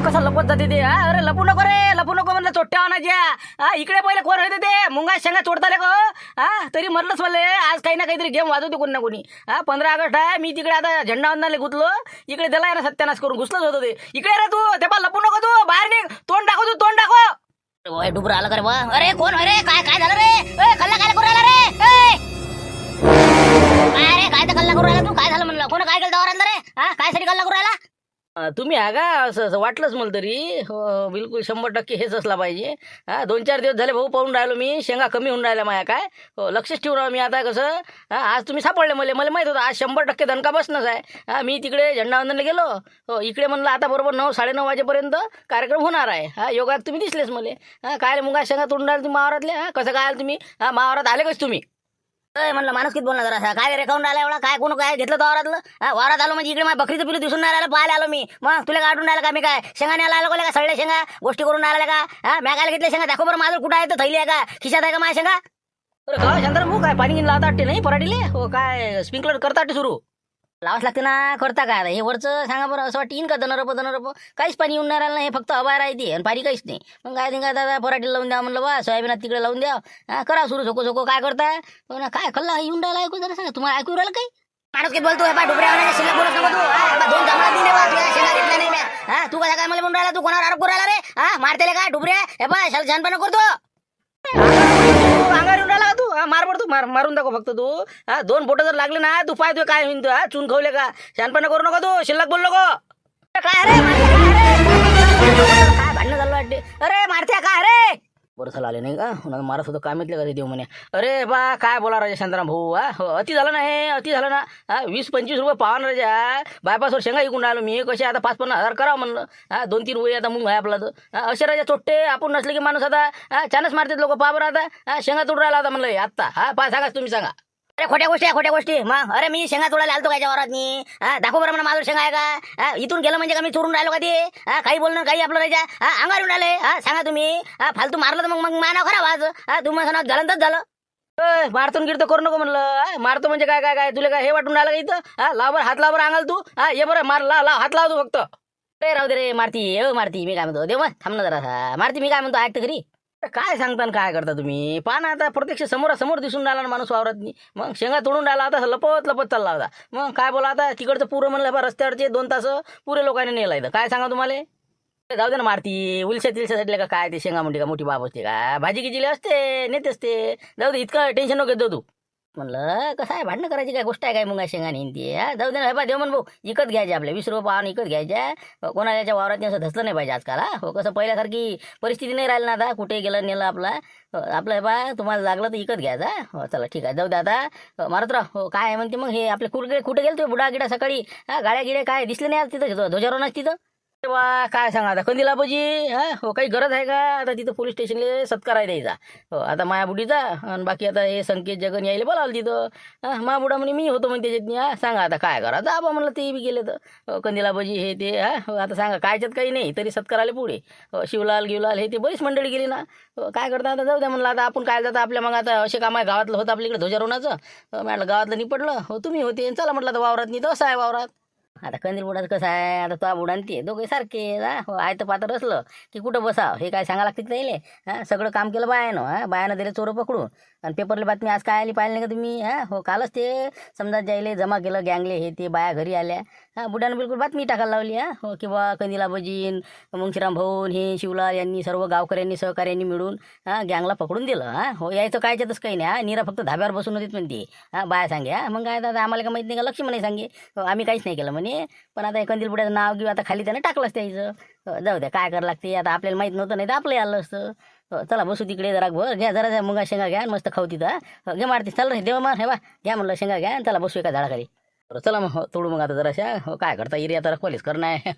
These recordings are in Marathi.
कसं लपत जाते ते? अरे लपू नको रे, लपू नको म्हणलं, चोट्ट्या आणायच्या. इकडे पहिले कोण होते ते? मुंगा शेंगा चोडताले का? तरी म्हटलंच म्हणले आज काही ना काहीतरी गेम वाजवते कोणी ना कोणी. 15 ऑगस्ट आहे, मी तिकडे आता झेंडा वंदनाला गुतलो. इकडे दिलाय ना सत्यानाश करून घुसलंच होतं ते. इकडे रे तू, ते पण लपू नको, तू बाहेर निघ, तोंड दाखव, तू तोंड दाखव. डुबरा आला का रे? अरे कोण अरे? काय काय झालं रे? कल्ला काय करू राहिला रे? अरे काय तर कल्ला करू राहिला तू? काय झालं म्हणलं? कोण काय केलं दावरांना रे? काय साठी कल्ला करू राहिला? तुम्ही आहे का? असं वाटलंच मला तरी. हो बिलकुल 100% हेच असला पाहिजे. 2-4 दिवस झाले भाऊ पाहून राहिलो मी, शेंगा कमी होऊन राहिल्या माझ्या. काय हो लक्षच ठेवून राहिलो मी आता. कसं आज तुम्ही सापडले मला माहित होतं आज 100% दणका बसणंच आहे. मी तिकडे झेंडावंदनला गेलो. हो इकडे म्हणलं आता बरोबर 9-9:30 वाजेपर्यंत कार्यक्रम होणार आहे. योगात तुम्ही दिसलेच मला. काय मुंगा शेंगा तोडून राहिले तुम्ही मावरातले? कसं काय तुम्ही मावरात आले कसे तुम्ही? म्हणलं माणूस किती बोलणार जरा. काय रेखावून राहिला एवढा? काय कोण काय घेतलं वावरातलं? वावरात आलो म्हणजे इकडे माझ्या बकरीचं पिलू दिसून नाही राहिलं, पाहायला आलो मी. मग तुला काढून राहिलं का? मी काय शेंगा न्यायला आलो का? सगळ्या शेंगा गोष्टी करून राहिल्या का? मॅ काय घेतल्या शेंगा? दाखव बरं माझं कुठं आहे? तर थैली आहे का? खिशात आहे का माझ्या शेंगा? अरे गाव शांतर भाऊ काय पाणी लावता वाटते नाही पराठीले? हो काय स्प्रिंकलर करता वाटते सुरू? लावाच लागते ना. करता काय हे वरचं सांगा बरं. असं वाटतं येईन का? दनरप काहीच पाणी येऊन नाही राहिलं नाही. हे फक्त हवा राहते आणि पाणी काहीच नाही. मग काय ते काय दादा पराठीला लावून द्या म्हणलं बा, सोयाबीनात तिकडे लावून द्या. करा सुरू सोको काय करताय? हो ना काय कल्ला येऊन राहिला? ऐकू जरा सांगा. तुम्हाला ऐकू राहिलं काही? माणूस किती बोलतो? डुबऱ्या शिल्लक बोलत नको तू. 2 जांभळा दिले बा, शेंगा घेतल्या नाही म्या. तू कसा काय मला म्हणून राहिला? तू कोणावर आरोप करू राहिला रे? मारतेले काय डुबऱ्या? हे बा छानपणा करतो. अंगावर येऊन राहिला का तू? मार पडतो, मारून दाखव फक्त तू. 2 बोट जर लागले ना तू पाहतोय काय होईन. तू चून खावले का? शहाणपणा करू नको तू. शिल्लक बोल नको. काय रे काय भांडणं झालं वाटते? अरे मारते काय रे? बरं आले नाही का? मारत होतं काय माहितलं का ते देव म्हणे. अरे बा काय बोला राजा शांताराम भाऊ. अति झालं ना हे, अति झालं ना. 20-25 रुपये पावन राजा. बायपासवर शेंगा विकून राहिलो मी. कसे आता 5-50 हजार करावं म्हणलं. 2-3 वय आता मग आहे आपला तर. असे राजा चोट्टे आपण नसले की माणूस आता छानच मारतात लोक. पा बरं आता शेंगा तोडून राहिला आता म्हणलं आत्ता. पा सांगाच तुम्ही सांगा. अरे खोट्या गोष्टी मग. अरे मी शेंगा तोडायला आलतो काय वरात मी? दाखव बरं म्हणा माझं शेंगा आहे का? इथून गेलं म्हणजे का मी चोरून राहिलो का ते? काही बोलणं काही आपलं राजा अंगावर येऊन राहिले. सांगा तुम्ही. फालतू मारलं तर मग मानाव खराब आज. तुम्ही सांगा झालं तर झालं. मारतो गिरतो करू नको म्हणलं. मारतो म्हणजे काय काय काय तुला काय हे वाटून राहिलं का इथं? लाव बरं हात लाव बरं अंगाल तू. ये बरं मार लाव हात लाव तू फक्त. अरे राहू दे रे मारती मी काय म्हणतो. देव मग थांब ना जरा. मारती मी काय म्हणतो ऐकतं घरी. काय सांगता काय करता तुम्ही? पहा ना आता प्रत्यक्ष समोरासमोर दिसून राहिला ना माणूस वावरात. मग शेंगा तोडून राहिला आता लपत चालला होता. मग काय बोला आता तिकडचं पुरं म्हणलं बा रस्त्यावरचे 2 तास पुरे लोकांनी नेला इथं. काय सांगा तुम्हाला? जाऊ दे ना मारती. उलशासाठी का काय ते शेंगा म्हणते का मोठी बाब असते का? भाजी गिजिले असते नेते असते. जाऊ दे इतकं टेन्शन नको घेतो तू. म्हणलं कसं आहे भांडणं करायची काय गोष्ट आहे काय? मुंगा शेंगा नेन ते जाऊ दे ना. बा देव म्हण भाऊ इकत घ्यायचे आपल्या 20 रुपये पावन इकत घ्यायच्या. कोणाच्या वावरात असं धसलं नाही पाहिजे आजकाल. हो कसं पहिल्यासारखी परिस्थिती नाही राहिली ना आता. कुठे गेलं नेलं आपलं हे बा तुम्हाला लागलं तर इकत घ्यायचा. हो चला ठीक आहे जाऊ दे आता. मारत राह. हो काय म्हणते मग हे आपले कुठे गेलो बुडा गिडा सकाळी? गाड्या गिड्या काय दिसले नाही आज तिथं ध्वजारोहणाच तिथं? वा काय सांगा आता कंदिला बाजी. हो काही गरज आहे का आता तिथं? पोलीस स्टेशनला सत्कार आहे द्यायचा. हो आता माया बुडीचा आणि बाकी आता हे संकेत जगन यायला बोलावलं तिथं. मा बुडा म्हणे मी होतो म्हणजे त्याच्यात. सांगा आता काय करा आबा म्हणलं ते बी गेले तर कंदिला बाजी हे ते. हो आता सांगा कायच्यात काही नाही तरी सत्कार आले पुढे. शिवलाल गिवलाल हे ते बरीच मंडळी गेली ना. काय करता आता जाऊ द्या म्हणलं. आता आपण काय जातं आपल्या मग आता असे काम आहे गावातलं होतं आपल्याकडे ध्वजारोहणाचं. म्हटलं गावातलं निपडलं. हो तुम्ही होते चला म्हटलं आता वावरात नाही तर असं आहे वावरात. आता कंदील बुडाचं कसं आहे आता तो बुडान ते दोघे सारखे. हो आहे तर पात्र असलं की कुठं बसाव हे काय सांगा लागते त्याला. सगळं काम केलं बायानं. बायानं दिले चोरं पकडून. आणि पेपरला बातमी आज काय आली पाहिली नाही का तुम्ही? हो कालच ते समजा जायले जमा केलं गँगले हे ते बाया घरी आल्या. बुडानं बिलकुल बातमी टाकायला लावली. हो किंवा कंदिला बजीन मुंशीराम भाऊन हे शिवलाल यांनी सर्व गावकऱ्यांनी सहकार्यांनी मिळून गँगला पकडून दिलं. हो यायचं कायच्यातच काही नाही. निरा फक्त धाब्यावर बसून होतीत म्हणते. बाया सांगे. मग काय दादा आम्हाला का माहित नाही का? लक्ष्मी नाही सांगे. आम्ही काहीच नाही केलं म्हणे. पण आता कंदील बुड्याचं नाव घेऊ आता खाली त्यानं टाकलंच त्याचं. जाऊ द्या काय करावं लागते आता. आपल्याला माहित नव्हतं नाही तर आपलं आलं असतं. चला बसू तिकडे जरा भर घ्या जरा मुंगा शेंगा घ्या मस्त खाऊ तिथं. घे मारते चल रे देवा मार हे बा घ्या म्हणलं शेंगा घ्या चला बसू एका झाडाखाली. चला मग तोडू मग आता जराशा. हो काय करता एरिया आता कॉलेज करणं आहे.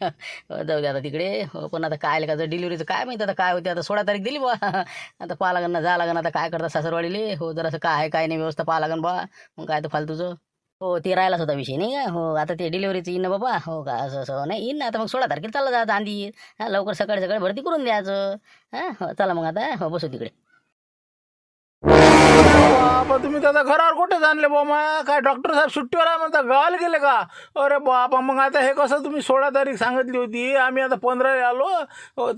जाऊ द्या आता तिकडे. हो पण आता काय का जर डिलिव्हरीचं काय माहिती आता काय होते. आता 16 तारीख दिली बा. आता पाहा लागन ना जा लागन. आता काय करता सासरवाडीले. हो जरासं काय आहे काय नाही व्यवस्था पाहा लागन बा. मग काय तर फालतूचं. हो ते राहिलाच होता विषय नाही का? हो आता ते डिलिव्हरीचं येईन ना बाबा. हो का असं नाही येईन ना आता. मग 16 तारखेला चाललं जातं आंधी. लवकर सकाळी भरती करून द्यायचं. हो चला मग आता हो बसू तिकडे. तुम्ही त्याचा घरावर कुठे आणले बा माया? काय डॉक्टर साहेब सुट्टीवर आहे म्हणता, गावाला गेले का? अरे बापा, मग आता हे कसं? तुम्ही 16 तारीख सांगितली होती, आम्ही आता 15 आलो.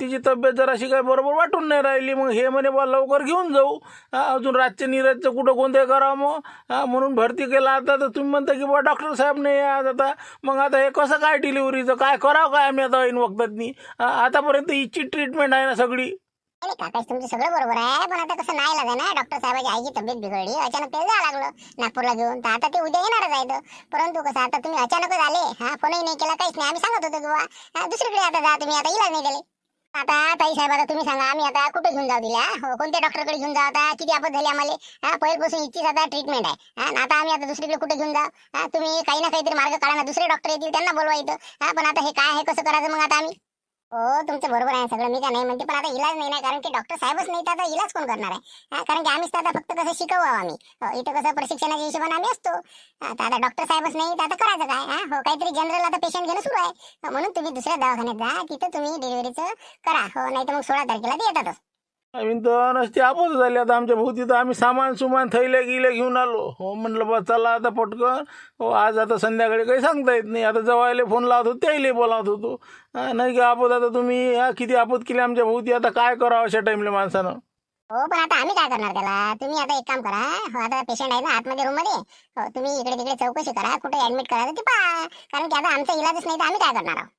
तिची तब्येत जराशी काय बरोबर वाटून नाही राहिली. मग हे म्हणे बा लवकर घेऊन जाऊ. अजून रातच्या निराजचं कुठं कोणतं करावं मग? म्हणून भरती केला. आता तर तुम्ही म्हणता की बा डॉक्टर साहेब नाही आज आता. मग आता हे कसं काय डिलिव्हरीचं काय करावं काय आम्ही आता ऐन वक्तातनी? आतापर्यंत हिची ट्रीटमेंट आहे ना सगळी. नाही काकाच तुमचं सगळं बरोबर आहे, पण आता कसं नाही लागलं ना, डॉक्टर साहेबाची आईची तब्येत बिघडली, अचानक ते जायला लागलं नागपूरला घेऊन. तर आता ते उद्या येणारच आहेत. परंतु कसं आता तुम्ही अचानकच आले, फोनही नाही केला, काहीच नाही. आम्ही सांगत होतो किंवा दुसरीकडे आता जा तुम्ही, आता इलाज नाही दिले. आता ताई साहेब आता तुम्ही सांगा, आम्ही आता कुठे घेऊन जाऊ दिल्या? कोणत्या डॉक्टरकडे घेऊन जाऊ? आता किती आपत झाली आम्हाला. पहिल्यापासून इतकीच आता ट्रीटमेंट आहे. आता आम्ही आता दुसरीकडे कुठे घेऊन जाऊ? तुम्ही काही ना काहीतरी मार्ग काढा ना, दुसरे डॉक्टर येतील त्यांना बोलवा इथं. पण आता हे काय, हे कसं करायचं मग आता आम्ही? हो तुमचं बरोबर आहे सगळं, मी का नाही म्हणते, पण आता इलाज नाही ना, कारण की डॉक्टर साहेबच नाही तर आता इलाज कोण करणार आहे? कारण की आम्हीच तर आता फक्त कसं शिकवू आम्ही. इथं कसं प्रशिक्षणाच्या हिशोबाने आम्ही असतो. आता डॉक्टर साहेबच नाही तर आता करायचं काय? काहीतरी जनरल आता पेशंट घेणं सुरू आहे. म्हणून तुम्ही दुसऱ्या दवाखान्यात जा, तिथं तुम्ही डिलिव्हरीचं करा. नाही तर मग 16 तारखेला ते येतातच. आम्ही तर नसते आपत झाली आता आमच्या भोवती. तर आम्ही सामान थैल्या गिल्या घेऊन आलो. म्हणलं बा चला आता पटकन. आज आता संध्याकाळी काही सांगता येत नाही. आता जवायला फोन लावत होतो, त्याला बोलावत होतो. नाही की आपत आता तुम्ही किती आपत केली आमच्या भोवती. आता काय करावं अशा टाइमला माणसानं? हो पण आता आम्ही काय करणार त्याला? तुम्ही आता एक काम करा, आता पेशंट आहे ना आतमध्ये रूम मध्ये, तुम्ही इकडे तिकडे चौकशी करा, कुठे ऍडमिट करायचं ते पहा. कारण की आता आमचा इलाजच नाही तर आम्ही काय करणार आहोत?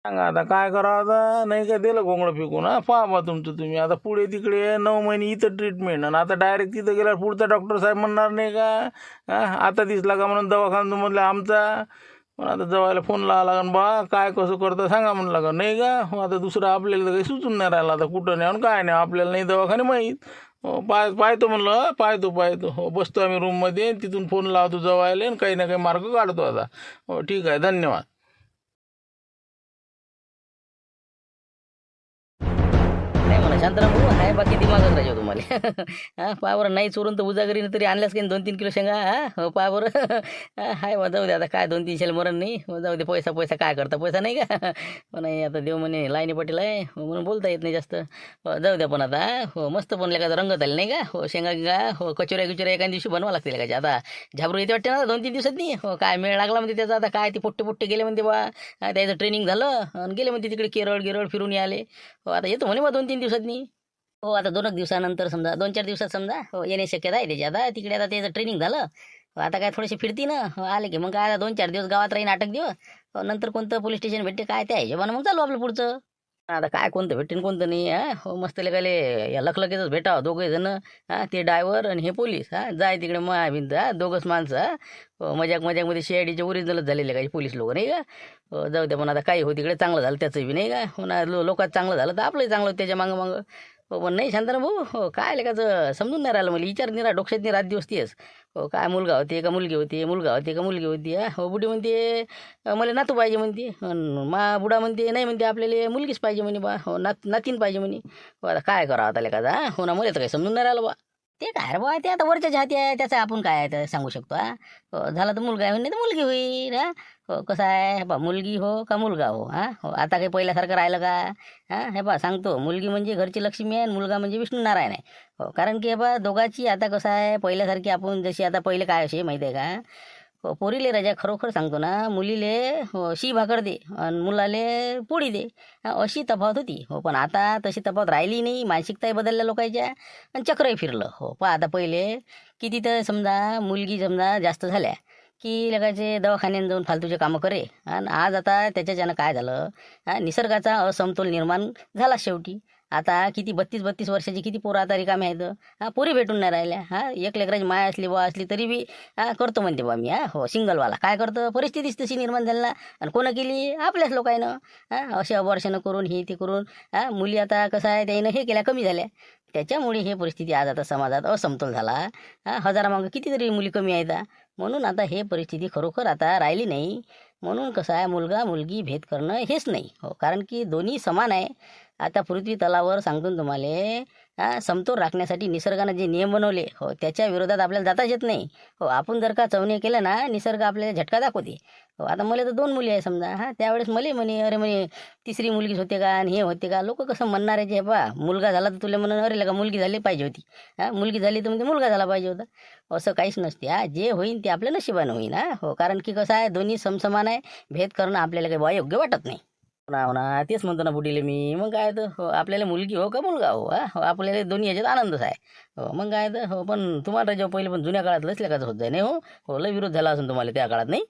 सांगा आता काय करावं? आता नाही का दिलं घोंगडं फेकून. पहा बा तुमचं तुम्ही. आता पुढे तिकडे 9 महिने इथं ट्रीटमेंट, आणि आता डायरेक्ट तिथं गेल्यावर पुढचा डॉक्टर साहेब म्हणणार नाही का आता दिसला का म्हणून दवाखाना म्हणलं आमचा. पण आता जवायला फोन लावा लागन बा, काय कसं करतं सांगा म्हणलं लागन नाही का? आता दुसरं आपल्याला तर काही सुचून नाही राहिलं. आता कुठं नाही आणि काय नाही आपल्याला, नाही दवाखाने माहीत. पाहतो म्हणलं, पाहतो. बसतो आम्ही रूममध्ये, तिथून फोन लावतो जवायला आणि काही ना काही मार्ग काढतो आता. ठीक आहे, धन्यवाद. नाही म्हणा शांताराम भाऊ, आहे बाकी दिमागच राहायचो तुम्हाला. पहा बरं, नाही चोरून तर उजागरीनं तरी आणल्यास काही 2-3 किलो शेंगा. पहा बरं. हाय बा, जाऊ दे आता, काय 2-3 शेल मरण नाही. जाऊ दे, पैसा काय करता, पैसा नाही का? नाही आता देव म्हणे लाईनी पाटील आहे म्हणून बोलता येत नाही जास्त. जाऊ द्या. पण आता मस्त बनले का रंगत आले नाही का? शेंगा गिंगा कचोऱ्या एका दिवशी बनवा लागतील का? आता झाबरू येते वाटते ना 2-3 दिवसात नाही. काय मेळ लागला म्हणते त्याचा. आता काय ते पोट्टे गेले म्हणते बा. त्याचं ट्रेनिंग झालं आणि गेले म्हणते तिकडे केरळ फिरून याले. आता येतो म्हणे बा 2-3 दिवसांनी. आता 2 दिवसानंतर समजा 2-4 दिवसात समजा येण्याची शक्यता आहे त्याची. आता तिकडे आता त्याचं ट्रेनिंग झालं. आता काय थोडेसे फिरती ना आले की मग काय, आता 2-4 दिवस गावात राहीन 8 दिवस. नंतर कोणतं पोलीस स्टेशन भेटते काय त्या हिशोबानं मग चालू आपलं पुढचं. आता काय कोणतं भेटेन कोणतं नाही. मस्त लेगाले या लखलकीतच भेटावं दोघे जण. ते ड्रायव्हर आणि हे पोलीस. जाय तिकडे मग भिंत दोघंच माणसं. मजाकमध्ये CIDचे ओरिजिनलच झालेले काही पोलीस लोक नाही का? जाऊ द्या. पण आता काही हो तिकडे चांगलं झालं त्याचं बी नाही का? पुन्हा लोकात चांगलं झालं तर आपलंही चांगलं त्याच्या मागं. पण नाही शांताराम भाऊ, काय लेकाचं समजून नाही राहिलं मला. विचार नाही डोक्यात नाही रात दिवस तेच. काय मुलगा होते का मुलगी होती, मुलगा होते का मुलगी होती. बुडी म्हणते मला नातू पाहिजे म्हणते. बुडा म्हणते नाही म्हणते आपल्याला मुलगीच पाहिजे म्हणे बा. नातीन पाहिजे म्हणे. आता काय करावं आता लेकाचा? ना मला तर काही समजून नाही राहिलं बा. ते काय रे बा, ते आता वरच्या हाती आहे त्याचं, आपण काय आहे सांगू शकतो. झाला तर मुलगा आहे नाही तर मुलगी होईल. कसं आहे बा, मुलगी हो का मुलगा हो. आता काही पहिल्यासारखं राहिलं का? हे बा सांगतो, मुलगी म्हणजे घरची लक्ष्मी आहे आणि मुलगा म्हणजे विष्णू नारायण आहे. कारण की हे बा दोघाची आता कसं आहे, पहिल्यासारखी आपण जशी आता पहिले काय असे माहिती आहे का? पोरीले राजा खरोखर सांगतो ना, मुलीले शी भाकर दे आणि मुलाले पोळी दे, अशी तफावत होती. पण आता तशी तफावत राहिली नाही. मानसिकताही बदलल्या लोकांच्या आणि चक्रही फिरलं. पण आता पहिले किती तर समजा मुलगी समजा जास्त झाल्या की लगाचे दवाखान्यात जाऊन फालतूचे कामं करे. आणि आज आता त्याच्याच्यानं काय झालं, निसर्गाचा असमतोल निर्माण झाला शेवटी. आता किती 32 वर्षाची किती पोरं आता रिकामे आहेत. पोरी भेटून नाही राहिल्या. एक लेकराची माय असली असली तरी बी करतो म्हणते बा मी. सिंगलवाला काय करतं, परिस्थितीच तशी निर्माण झाली ना. आणि कोणं केली? आपल्याच लोकांनं. असे अबॉर्शनं करून हे ते करून मुली आता कसं आहे त्यानं हे केल्या, कमी झाल्या. त्याच्यामुळे हे परिस्थिती आज आता समाजात असमतोल झाला. हजारामागं कितीतरी मुली कमी आहेत. म्हणून आता हे परिस्थिती खरोखर आता राहिली नाही. म्हणून कसं आहे, मुलगा मुलगी भेद करणं हेच नाही. कारण की दोन्ही समान आहे. आता पृथ्वी तलावर सांगतो तुम्हाला, समतोल राखण्यासाठी निसर्गानं जे नियम बनवले हो त्याच्या विरोधात आपल्याला जाताच येत नाही हो. आपण जर का चवणे केलं ना निसर्ग आपल्याला झटका दाखवते हो. आता मला तर 2 मुली आहे समजा त्यावेळेस मला म्हणे अरे म्हणे तिसरी मुलगीच होते का आणि हे होते का. लोक कसं म्हणणार आहे जे बा मुलगा झाला तर तुला म्हणून अरे लगा मुलगी झाली पाहिजे होती मुलगी झाली तर म्हणजे मुलगा झाला पाहिजे होता. असं काहीच नसते जे होईन ते आपल्या नशिबानं होईन हो. कारण की कसं आहे दोन्ही समसमान आहे. भेद करणं आपल्याला काही बा योग्य वाटत नाही. ना तेच म्हणतो ना बुडीले मी. मग काय तर हो आपल्याला मुलगी हो का मुलगा हो आपल्याला दोन्ही याच्यात आनंदच आहे हो. मग काय तर हो. पण तुम्हाला जेव्हा पहिले पण जुन्या काळात लसल्या होत जाय नाही हो लय विरोध झाला असून तुम्हाला त्या काळात नाही.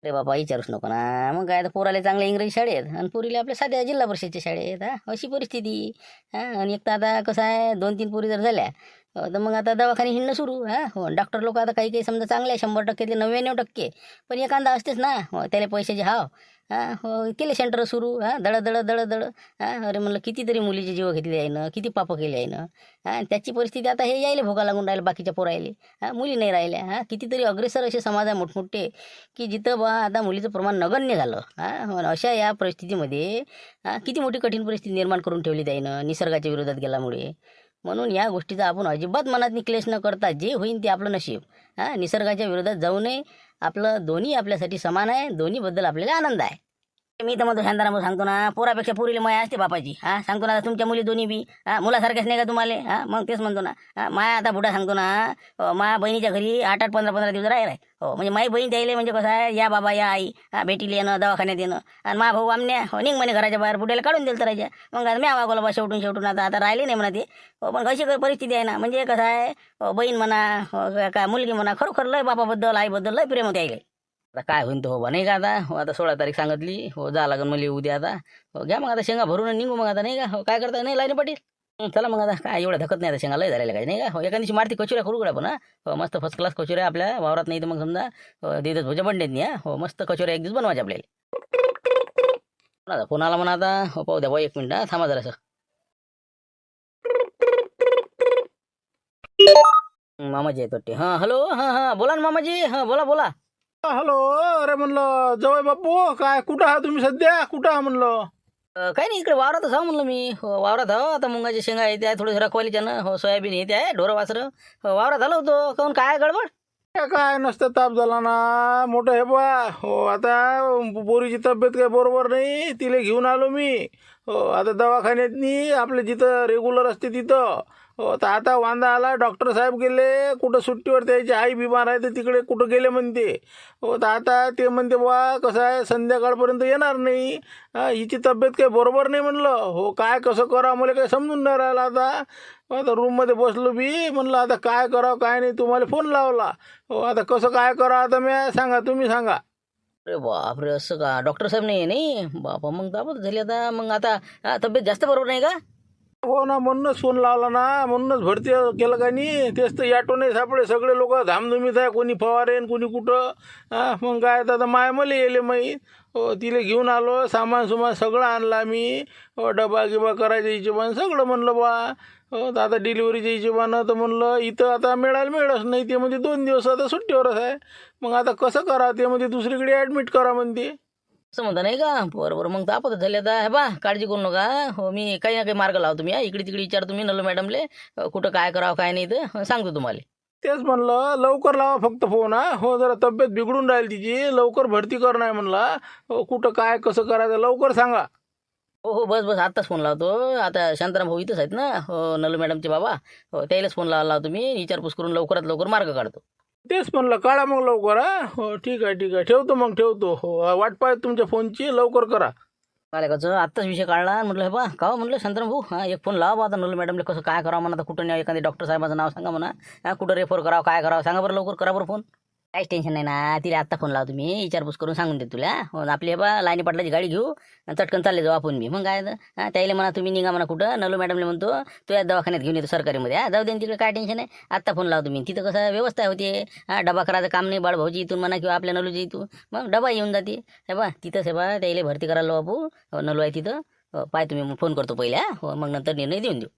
अरे बाबा विचारूच नको ना. मग काय तर पोराला चांगल्या इंग्रजी शाळेत आणि पोरीला आपल्या साध्या जिल्हा परिषदच्या शाळेत अशी परिस्थिती आणि एक तर आता कसं आहे 2-3 पोरी जर झाल्या तर मग आता दवाखाने हिंडणं सुरू हो. डॉक्टर लोक आता काही समजा चांगले आहे 100% ते 99%. पण एखादा असतेच ना हो त्याला पैशाचे हाव हो केले सेंटर सुरू दळ दळ दळ दळ अरे म्हणलं कितीतरी मुलीचे जीव घेतले आहे ना किती पापं केले आहे ना त्याची परिस्थिती आता हे यायले भोगा लागून राहिले बाकीच्या पोरायले मुली नाही राहिल्या कितीतरी अग्रेसर असे समाज आहे मोठमोठे की जिथं बा आता मुलीचं प्रमाण नगण्य झालं अशा या परिस्थितीमध्ये किती मोठी कठीण परिस्थिती निर्माण करून ठेवली त्यानं निसर्गाच्या विरोधात गेल्यामुळे. म्हणून या गोष्टीचा आपण अजिबात मनात क्लेश न करता जे होईन ते आपलं नशीब निसर्गाच्या विरोधात जाऊ नये. आपलं दोन्ही आपल्यासाठी समान आहे. दोन्हीबद्दल आपल्याला आनंद आहे. मी तर म्हणतो शांताराम सांगतो ना पोरापेक्षा पोरीला माया असते बापाची सांगतो ना. तुमच्या मुली दोन्ही बी मुलासारख्याच नाही का तुम्हाला मग तेच म्हणतो ना. माया आता बुडा सांगतो ना माया बहिणीच्या घरी 8-8 15-15 दिवस राहिला हो. म्हणजे माई बहीण द्यायला म्हणजे कसं आहे या बाबा या आई भेटीला येणं दवाखान्यात येणं आणि मा भाऊ आमने निघ म्हणे घराच्या बाहेर बुड्याला काढून दिलं तर राहायच्या. मग आता म्या वागवलं बा शेवटून आता राहिले नाही म्हणा ते पण अशी परिस्थिती आहे ना. म्हणजे कसं आहे बहीण म्हणा काय मुलगी म्हणा खरोखर लय बापाबद्दल आईबद्दल लय प्रेम होते आईले. आता काय होईन तो हो बा नाही का आता हो. आता 16 तारीख सांगितली हो. जा लागेल मला उद्या आता हो. घ्या मग आता शेंगा भरून निघू मग आता नाही का हो. काय करता नाही लाईन पाटील चला मग आता काय एवढं धकत नाही आता शेंगा लय झालेल्या काय नाही का हो. एका दिवशी मारती कचोऱ्या करू गड्या पण हो. मस्त फर्स्ट क्लास कचोऱ्या आपल्या वावरात नाही तर मग समजा देतच भोजा बंडेत नाही हो. मस्त कचोऱ्या एक दिवस बनवायच्या आपल्याला. फोन आला म्हणा आता हो. पाहू द्या भाऊ 1 मिनिट थांबा जरासं. मामाजी आहेत वाटते हॅलो बोला ना मामाजी बोला बोला. हॅलो. अरे म्हणलं जवळ बापू काय कुठं आहात तुम्ही सध्या कुठं आहा म्हणलं. काही नाही इकडे वावरातच आहो म्हणलं मी हो. वावरात आहो आता मुंगाची शेंगा येते आहे थोडी रखवालीच्यानं हो. सोयाबीन येते आहे ढोरं वासरं हो. वावरात आलो होतो काहून काय गडबड. काय नसतं ताप झाला ना मोठं हे बा हो. आता पोरीची तब्येत काही बरोबर नाही तिला घेऊन आलो मी हो. आता दवाखान्यातनी आपले जिथं रेग्युलर असते तिथं हो. तर आता वांदा आला. डॉक्टर साहेब गेले कुठं सुट्टीवर त्याची आई बिमार आहे तर तिकडे कुठं गेले म्हणते हो. तर आता ते म्हणते बा कसं आहे संध्याकाळपर्यंत येणार नाही हिची तब्येत काही बरोबर नाही म्हणलं हो. काय कसं करावं मला काही समजून नाही राहिलं आता. आता रूममध्ये बसलो बी म्हणलं आता काय करावं काय नाही तुम्हाला फोन लावला हो. आता कसं काय करावं आता मी सांगा तुम्ही सांगा. अरे बापरे असं का डॉक्टर साहेब नाही बापा मग दाबत झाली आता. मग आता तब्येत जास्त बरोबर नाही का. हो ना म्हणूनच फोन लावला ना म्हणूनच भरती केलं का नाही. तेच तर ऑटो नाही सापडे सगळे लोक धामधुमीत आहे कोणी फवारेन कोणी कुठं मग काय आता माय मला येले माहीत हो. तिला घेऊन आलो सामान सुमान सगळं आणला मी हो. डबा गिबा करायच्या हिशोबानं सगळं म्हणलं बा हो. तर आता डिलिव्हरीच्या हिशोबानं तर म्हणलं इथं आता मिळच नाही. ते म्हणजे 2 दिवस आता सुट्टीवरच आहे. मग आता कसं करा ते म्हणजे दुसरीकडे ॲडमिट करा म्हणते असं म्हणता नाही का बरोबर. मग तापतच झाले आता हे बा काळजी करू नका हो. मी काही ना काही मार्ग लावतो मी इकडे तिकडे विचारतो मी नल्लो मॅडमले कुठं काय करावं काय नाही तर सांगतो तुम्हाला. तेच म्हणलं लवकर लावा फक्त फोन हो. जरा तब्येत बिघडून राहील तिची लवकर भरती कर नाही म्हणला हो. कुठं काय कसं करायचं लवकर सांगा हो. बस आत्ताच फोन लावतो. आता शांताराम भाऊ इथंच आहेत ना हो. नल्लू मॅडमचे बाबा हो. त्यालाच फोन लावतो मी विचारपूस करून लवकरात लवकर मार्ग काढतो. तेच म्हणलं काढा मग लवकर हो. ठीक आहे ठेवतो मग ठेवतो हो. वाट पाहत तुमच्या फोनची लवकर करा. काय कसं आत्ताच विषय काढला म्हटलं हे बा का म्हटलं शांताराम भाऊ एक फोन लावा आता नल्लू मॅडमला कसं काय करावं म्हणा. आता कुठं नाही एखाद्या डॉक्टर साहेबाचं नाव सांगा म्हणा कुठं रेफर करावं काय करावं सांगा बरं लवकर करा बरं फोन. काहीच टेन्शन नाही ना. तिला आत्ता फोन लावतो मी विचारपूस करून सांगून देतो तुला हो. आपली हे बा लाईनी पाटलाची गाडी घेऊ आणि चटकन चालले जाऊ आपण मी. मग काय त्याला म्हणा तुम्ही निघा म्हणा कुठं नल्लू मॅडमला म्हणतो तू या दवाखान्यात घेऊन येतो सरकारीमध्ये जाऊ दे तिकडे काय टेन्शन आहे. आत्ता फोन लावतो मी. तिथं कसं व्यवस्था होते डबा करायचं काम नाही. बाळभाऊजी इथून म्हणा किंवा आपल्या नलूजी इथून मग डबा येऊन जाते हे बा. तिथंच हे बा त्याला भरती करायला बापू नलू आहे तिथं पाय तुम्ही मग फोन करतो पहिले हो. मग नंतर निर्णय देऊन देऊ.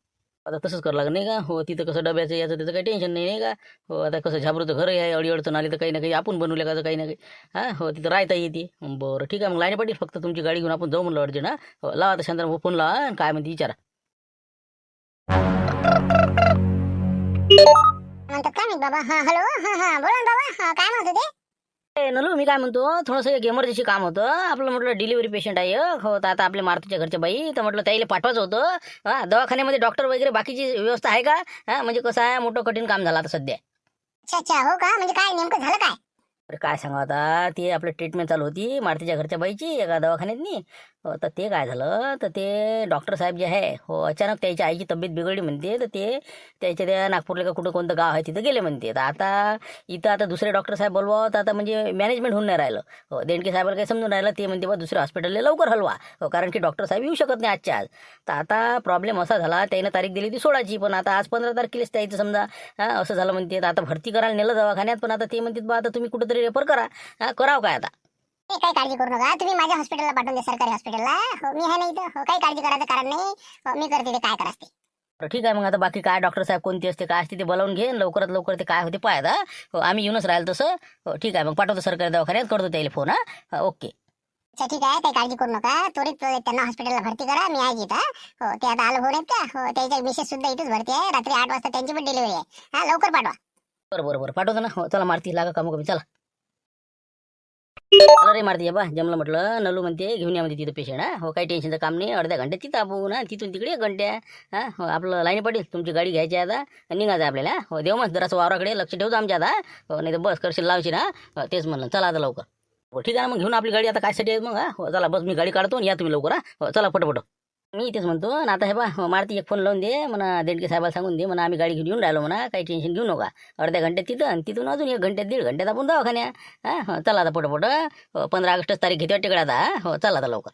आता तसंच करावं लागेल नाही का हो. तिथं कसं डब्याचं याचं त्याचं काही टेन्शन नाही का हो. आता कसं झाबरूचं घरही आहे अडीअडचण आली तर काही ना काही आपण बनवलं का काही ना काही हो. तिथं राहता येते. बरं ठीक आहे मग लाईन पाटील फक्त तुमची गाडी घेऊन आपण जाऊ म्हणलं अर्जंट हो. लावा आता शांताराम फोन लावा काय म्हणते विचारा. म्हणतात काय नाही बाबा. हा हॅलो. हा बोला ना बाबा. काय म्हणत होते? नलू मी काय म्हणतो, थोडंसं एक इमर्जन्सी काम होतं आपलं. म्हटलं डिलिव्हरी पेशंट आहे एक. हो तर आता आपल्या मारुतीच्या घरच्या बाई, तर म्हटलं त्याला पाठवायचं होतं. हा दवाखान्यामध्ये डॉक्टर वगैरे बाकीची व्यवस्था आहे का? हा म्हणजे कसं आहे, मोठं कठीण काम झालं आता सध्या. अच्छा हो का? म्हणजे काय नेमकं झालं काय? अरे काय सांगा आता, ते आपलं ट्रीटमेंट चालू होती मारुतीच्या घरच्या बाईची एका दवाखान्यातनी. तर ते काय झालं, तर ते डॉक्टर साहेब जे आहे हो अचानक त्याच्या आईची तब्येत बिघडली म्हणते. तर ते त्याच्या त्या नागपूरला का कुठं कोणतं गाव आहे तिथं गेले म्हणते. तर आता इथं आता दुसरे डॉक्टर साहेब बोलवा, तर आता म्हणजे मॅनेजमेंट होऊन नाही राहिलं. हो देणके साहेबाला काही समजून राहिलं. ते म्हणते बा दुसऱ्या हॉस्पिटलला लवकर हलवा. हो कारण की डॉक्टर साहेब येऊ शकत नाही आजच्या आज. तर आता प्रॉब्लेम असा झाला, त्यानं तारीख दिली ती 16ची, पण आता आज 15 तारखेलाच त्याचं समजा असं झालं म्हणते. तर आता भरती करायला नेलं दवाखान्यात, पण आता ते म्हणतात बा आता तुम्ही कुठंतरी रेफर करा. करावं काय आता? काही काळजी करू नका, तुम्ही माझ्या हॉस्पिटलला पाठवून द्या, सरकारी हॉस्पिटलला. हो मी आहे ना इथं. हो काही काळजी करायचं कारण नाही. हो मी करते ते काय करायचं ते. बरं ठीक आहे मग. आता बाकी काय डॉक्टर साहेब कोणते असते काय असते ते बोलावून घे, लवकरात लवकर ते काय होते पाहता. हो आम्ही येऊनच राहिलो तसं. हो ठीक आहे मग, पाठवतो सरकारी दवाखान्यात, करतो त्याला फोन. हा ओके. अच्छा ठीक आहे, काही काळजी करू नका. त्वरित त्यांना हॉस्पिटलला भरती करा. मी आहे इथं. हो ते आता आलं नाहीत का? हो त्याच्या मिसेस सुद्धा इथेच भरती आहे. रात्री 8 वाजता त्यांची पण डिलिव्हरी आहे. हा लवकर पाठवा. बरं पाठवतो ना. हो चला मारती लागा कामं कमी चला. चला रे मारती बा जमलं म्हटलं. नलू म्हणते घेऊन या म्हणते तिथं पेशंट. हा हो काही टेन्शनचं काम नाही. अर्ध्या घंट्यात तिथं आपण ना, तिथून तिकडे 1 घंट्या. हा हो आपलं लाईनी पडेल. तुमची गाडी घ्यायची आहे आता, निघायचं आपल्याला. हो देऊ मग जरासं वावराकडे लक्ष ठेवतो आमच्या आता. हो नाही तर बस करशील लावशील. हा तेच म्हणलं. चला आता लवकर. हो ठीक आहे ना मग, घेऊन आपली गाडी आता कायसाठी आहे मग. हा हो चला बस मी गाडी काढतो या तुम्ही लवकर. हा हो चला पटपट. मी तेच म्हणतो आणि आता हे बा मारती एक फोन लावून दे म्हणा, देणके साहेबाला सांगून दे म्हणा आम्ही गाडी घेऊन येऊन राहिलो म्हणा, काही टेन्शन घेऊ नका. अर्ध्या घंट्यात तिथं आणि तिथून अजून 1 घंट्यात 1.5 घंट्यात आपण दवाखान्या. हा चला आता पटपट. 15 ऑगस्टच तारीख घेते वाटते आता. हो चला आता लवकर.